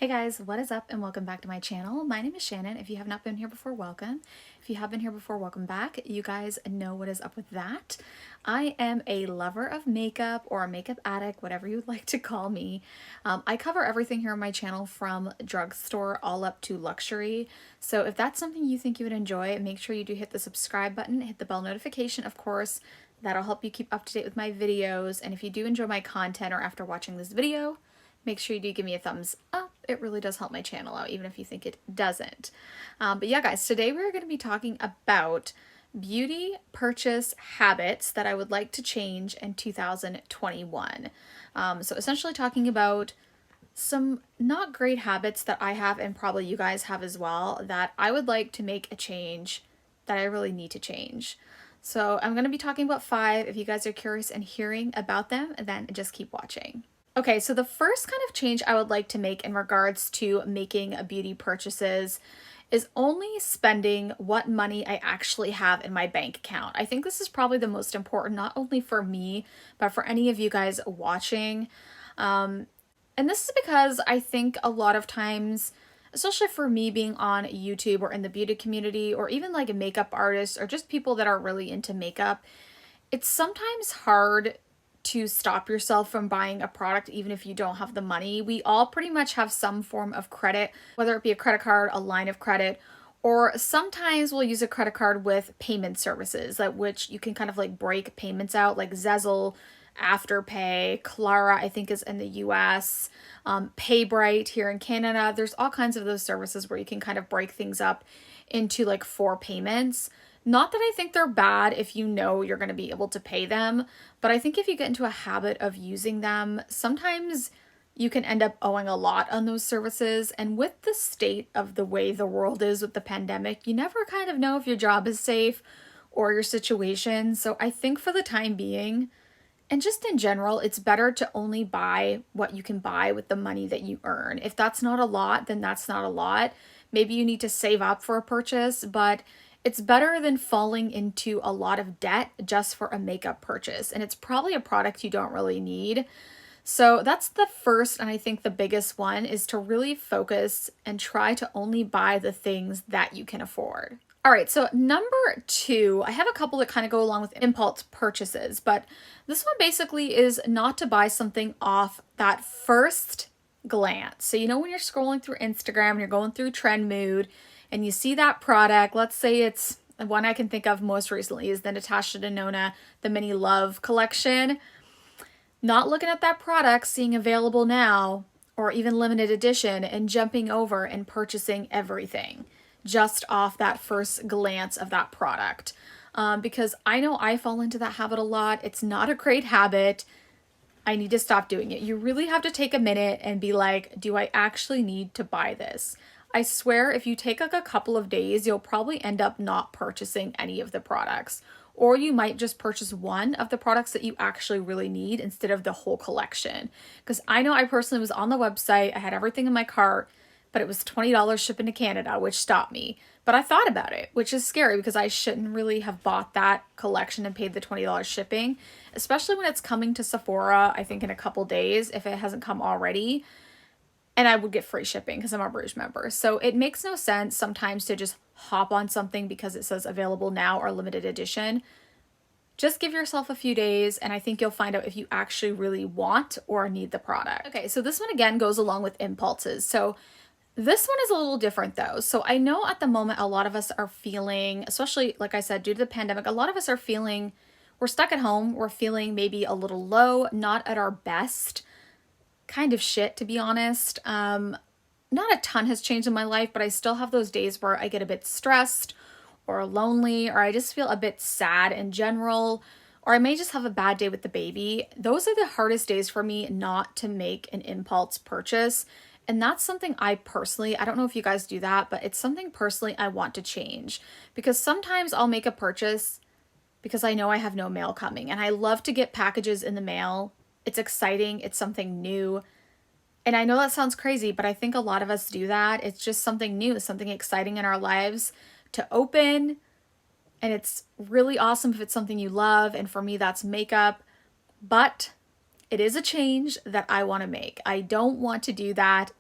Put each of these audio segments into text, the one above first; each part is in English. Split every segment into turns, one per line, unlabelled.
Hey guys, what is up and welcome back to my channel. My name is Shannon. If you have not been here before, welcome. If you have been here before, welcome back. You guys know what is up with that. I am a lover of makeup or a makeup addict, whatever you would like to call me. I cover everything here on my channel from drugstore all up to luxury. So if that's something you think you would enjoy, make sure you do hit the subscribe button, hit the bell notification, of course. That'll help you keep up to date with my videos. And if you do enjoy my content or after watching this video, make sure you do give me a thumbs up. It really does help my channel out, even if you think it doesn't. But yeah, guys, today we're going to be talking about beauty purchase habits that I would like to change in 2021. So essentially talking about some not great habits that I have and probably you guys have as well that I would like to make a change that I really need to change. So I'm going to be talking about 5. If you guys are curious and hearing about them, then just keep watching. Okay, so the first kind of change I would like to make in regards to making beauty purchases is only spending what money I actually have in my bank account. I think this is probably the most important, not only for me, but for any of you guys watching. And this is because I think a lot of times, especially for me being on YouTube or in the beauty community, or even like makeup artists or just people that are really into makeup, it's sometimes hard to stop yourself from buying a product even if you don't have the money. We all pretty much have some form of credit, whether it be a credit card, a line of credit, or sometimes we'll use a credit card with payment services, that which you can kind of like break payments out, like Zezzle, Afterpay, Clara, I think is in the US, PayBright here in Canada. There's all kinds of those services where you can kind of break things up into like 4 payments. Not that I think they're bad if you know you're going to be able to pay them, but I think if you get into a habit of using them, sometimes you can end up owing a lot on those services. And with the state of the way the world is with the pandemic, you never kind of know if your job is safe or your situation. So I think for the time being, and just in general, it's better to only buy what you can buy with the money that you earn. If that's not a lot, then that's not a lot. Maybe you need to save up for a purchase, but it's better than falling into a lot of debt just for a makeup purchase. And it's probably a product you don't really need. So that's the first, and I think the biggest one, is to really focus and try to only buy the things that you can afford. All right, so number 2, I have a couple that kind of go along with impulse purchases, but this one basically is not to buy something off that first glance. So, you know, when you're scrolling through Instagram and you're going through trend mood, and you see that product, let's say it's the one I can think of most recently is the Natasha Denona, the Mini Love collection. Not looking at that product, seeing available now, or even limited edition, and jumping over and purchasing everything just off that first glance of that product. Because I know I fall into that habit a lot. It's not a great habit. I need to stop doing it. You really have to take a minute and be like, do I actually need to buy this? I swear if you take like a couple of days, you'll probably end up not purchasing any of the products. Or you might just purchase one of the products that you actually really need instead of the whole collection. Because I know I personally was on the website, I had everything in my cart, but it was $20 shipping to Canada, which stopped me. But I thought about it, which is scary because I shouldn't really have bought that collection and paid the $20 shipping, especially when it's coming to Sephora, I think in a couple days, if it hasn't come already. And I would get free shipping because I'm a Rouge member. So it makes no sense sometimes to just hop on something because it says available now or limited edition. Just give yourself a few days and I think you'll find out if you actually really want or need the product. Okay, so this one again goes along with impulses. So this one is a little different though. So I know at the moment a lot of us are feeling, especially like I said, due to the pandemic, a lot of us are feeling, we're stuck at home, we're feeling maybe a little low, not at our best. Kind of shit, to be honest. Not a ton has changed in my life, but I still have those days where I get a bit stressed or lonely, or I just feel a bit sad in general, or I may just have a bad day with the baby. Those are the hardest days for me not to make an impulse purchase. And that's something I personally, I don't know if you guys do that, but it's something personally I want to change, because sometimes I'll make a purchase because I know I have no mail coming, and I love to get packages in the mail. It's exciting. It's something new. And I know that sounds crazy, but I think a lot of us do that. It's just something new, something exciting in our lives to open. And it's really awesome if it's something you love. And for me, that's makeup. But it is a change that I want to make. I don't want to do that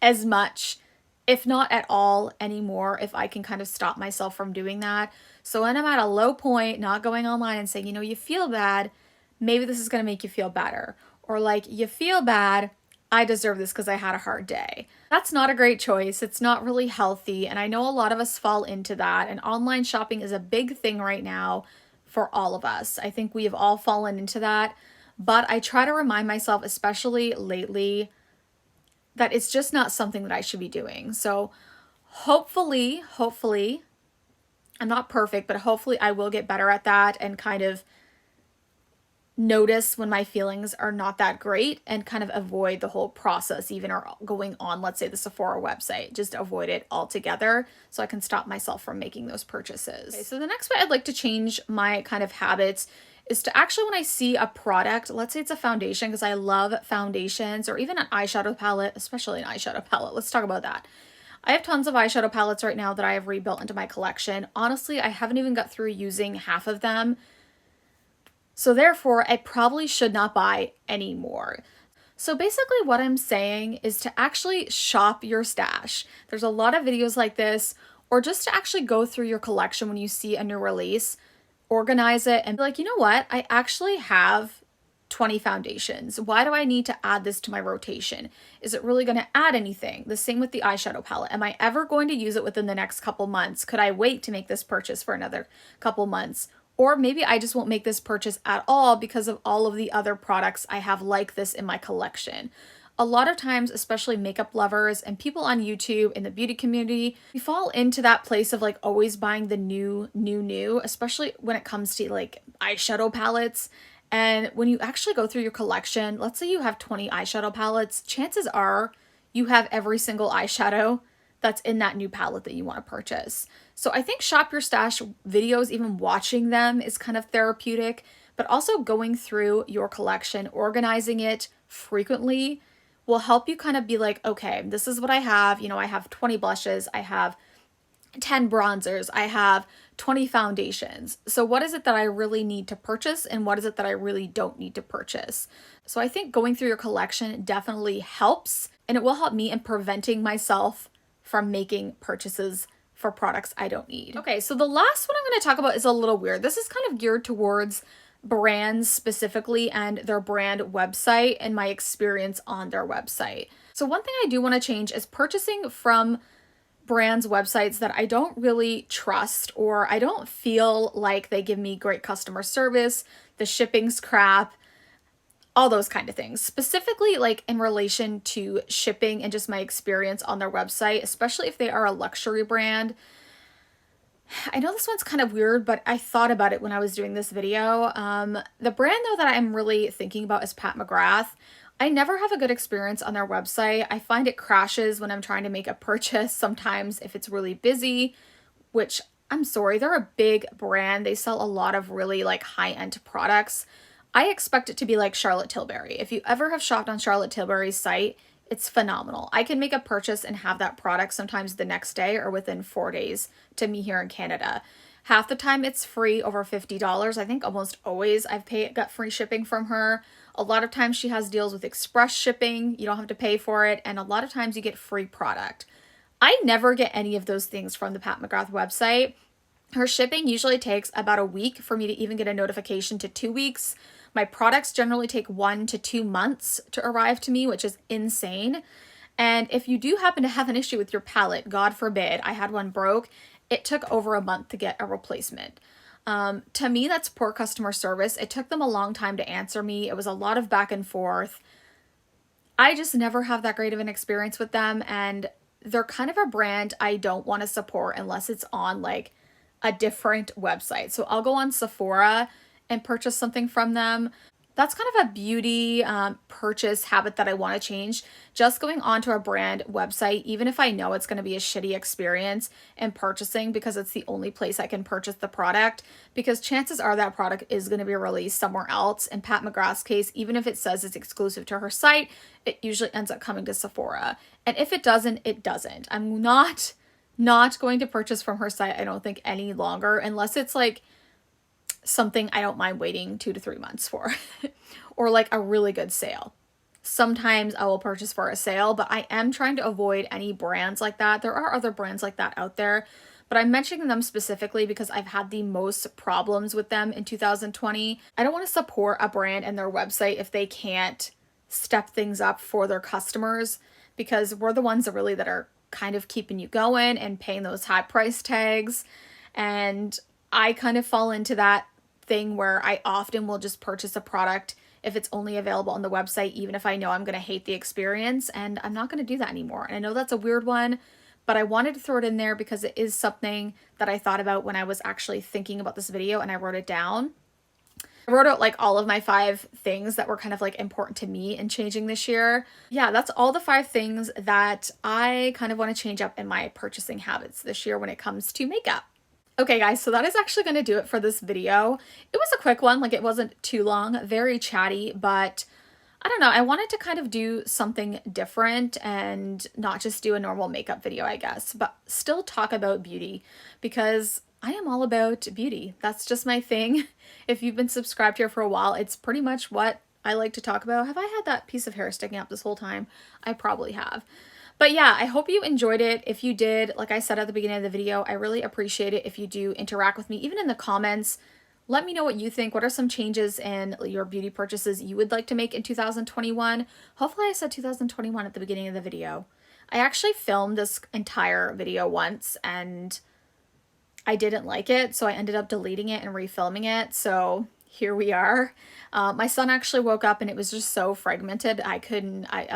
as much, if not at all anymore, if I can kind of stop myself from doing that. So when I'm at a low point, not going online and saying, you know, you feel bad, maybe this is going to make you feel better. Or like, you feel bad, I deserve this because I had a hard day. That's not a great choice. It's not really healthy. And I know a lot of us fall into that. And online shopping is a big thing right now for all of us. I think we have all fallen into that. But I try to remind myself, especially lately, that it's just not something that I should be doing. So hopefully, I'm not perfect, but hopefully I will get better at that and kind of notice when my feelings are not that great and kind of avoid the whole process even or going on, let's say, the Sephora website. Just avoid it altogether so I can stop myself from making those purchases. Okay, so the next way I'd like to change my kind of habits is to actually, when I see a product, let's say it's a foundation, because I love foundations, or even an eyeshadow palette, especially an eyeshadow palette. Let's talk about that. I have tons of eyeshadow palettes right now that I have rebuilt into my collection. Honestly, I haven't even got through using half of them. So therefore, I probably should not buy any more. So basically what I'm saying is to actually shop your stash. There's a lot of videos like this, or just to actually go through your collection when you see a new release, organize it and be like, you know what? I actually have 20 foundations. Why do I need to add this to my rotation? Is it really going to add anything? The same with the eyeshadow palette. Am I ever going to use it within the next couple months? Could I wait to make this purchase for another couple months? Or maybe I just won't make this purchase at all because of all of the other products I have like this in my collection. A lot of times, especially makeup lovers and people on YouTube in the beauty community, we fall into that place of like always buying the new, especially when it comes to like eyeshadow palettes. And when you actually go through your collection, let's say you have 20 eyeshadow palettes, chances are you have every single eyeshadow that's in that new palette that you want to purchase. So I think shop your stash videos, even watching them, is kind of therapeutic, but also going through your collection, organizing it frequently will help you kind of be like, okay, this is what I have. You know, I have 20 blushes, I have 10 bronzers, I have 20 foundations. So what is it that I really need to purchase and what is it that I really don't need to purchase? So I think going through your collection definitely helps, and it will help me in preventing myself from making purchases for products I don't need. Okay, so the last one I'm going to talk about is a little weird. This is kind of geared towards brands specifically and their brand website and my experience on their website. So one thing I do want to change is purchasing from brands' websites that I don't really trust, or I don't feel like they give me great customer service, the shipping's crap, all those kind of things. Specifically like in relation to shipping and just my experience on their website, especially if they are a luxury brand. I know this one's kind of weird, but I thought about it when I was doing this video. The brand though that I'm really thinking about is Pat McGrath. I never have a good experience on their website. I find it crashes when I'm trying to make a purchase sometimes if it's really busy, which I'm sorry, they're a big brand. They sell a lot of really like high-end products. I expect it to be like Charlotte Tilbury. If you ever have shopped on Charlotte Tilbury's site, it's phenomenal. I can make a purchase and have that product sometimes the next day or within 4 days to me here in Canada. Half the time it's free, over $50. I think almost always got free shipping from her. A lot of times she has deals with express shipping. You don't have to pay for it. And a lot of times you get free product. I never get any of those things from the Pat McGrath website. Her shipping usually takes about a week for me to even get a notification to 2 weeks. My products generally take 1 to 2 months to arrive to me, which is insane. And if you do happen to have an issue with your palette, God forbid, I had one broke, it took over a month to get a replacement. To me, that's poor customer service. It took them a long time to answer me. It was a lot of back and forth. I just never have that great of an experience with them, and they're kind of a brand I don't want to support unless it's on like a different website. So I'll go on Sephora and purchase something from them. That's kind of a beauty purchase habit that I want to change. Just going onto a brand website, even if I know it's going to be a shitty experience in purchasing because it's the only place I can purchase the product, because chances are that product is going to be released somewhere else. In Pat McGrath's case, even if it says it's exclusive to her site, it usually ends up coming to Sephora. And if it doesn't, it doesn't. I'm not going to purchase from her site, I don't think, any longer, unless it's like something I don't mind waiting 2 to 3 months for or like a really good sale. Sometimes I will purchase for a sale, but I am trying to avoid any brands like that. There are other brands like that out there, but I'm mentioning them specifically because I've had the most problems with them in 2020. I don't want to support a brand and their website if they can't step things up for their customers, because we're the ones that are kind of keeping you going and paying those high price tags. And I kind of fall into that thing where I often will just purchase a product if it's only available on the website, even if I know I'm going to hate the experience, and I'm not going to do that anymore. And I know that's a weird one, but I wanted to throw it in there because it is something that I thought about when I was actually thinking about this video, and I wrote it down. I wrote out like all of my 5 things that were kind of like important to me in changing this year. Yeah, that's all the 5 things that I kind of want to change up in my purchasing habits this year when it comes to makeup. Okay guys, so that is actually going to do it for this video. It was a quick one, like it wasn't too long, very chatty, but I don't know, I wanted to kind of do something different and not just do a normal makeup video, I guess, but still talk about beauty because I am all about beauty. That's just my thing. If you've been subscribed here for a while, it's pretty much what I like to talk about. Have I had that piece of hair sticking up this whole time? I probably have. But yeah, I hope you enjoyed it. If you did, like I said at the beginning of the video, I really appreciate it if you do interact with me, even in the comments. Let me know what you think. What are some changes in your beauty purchases you would like to make in 2021? Hopefully I said 2021 at the beginning of the video. I actually filmed this entire video once and I didn't like it, so I ended up deleting it and refilming it. So here we are. My son actually woke up and it was just so fragmented. I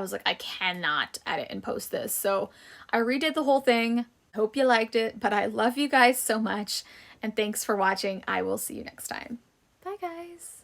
was like, I cannot edit and post this. So I redid the whole thing. Hope you liked it, but I love you guys so much. And thanks for watching. I will see you next time. Bye guys.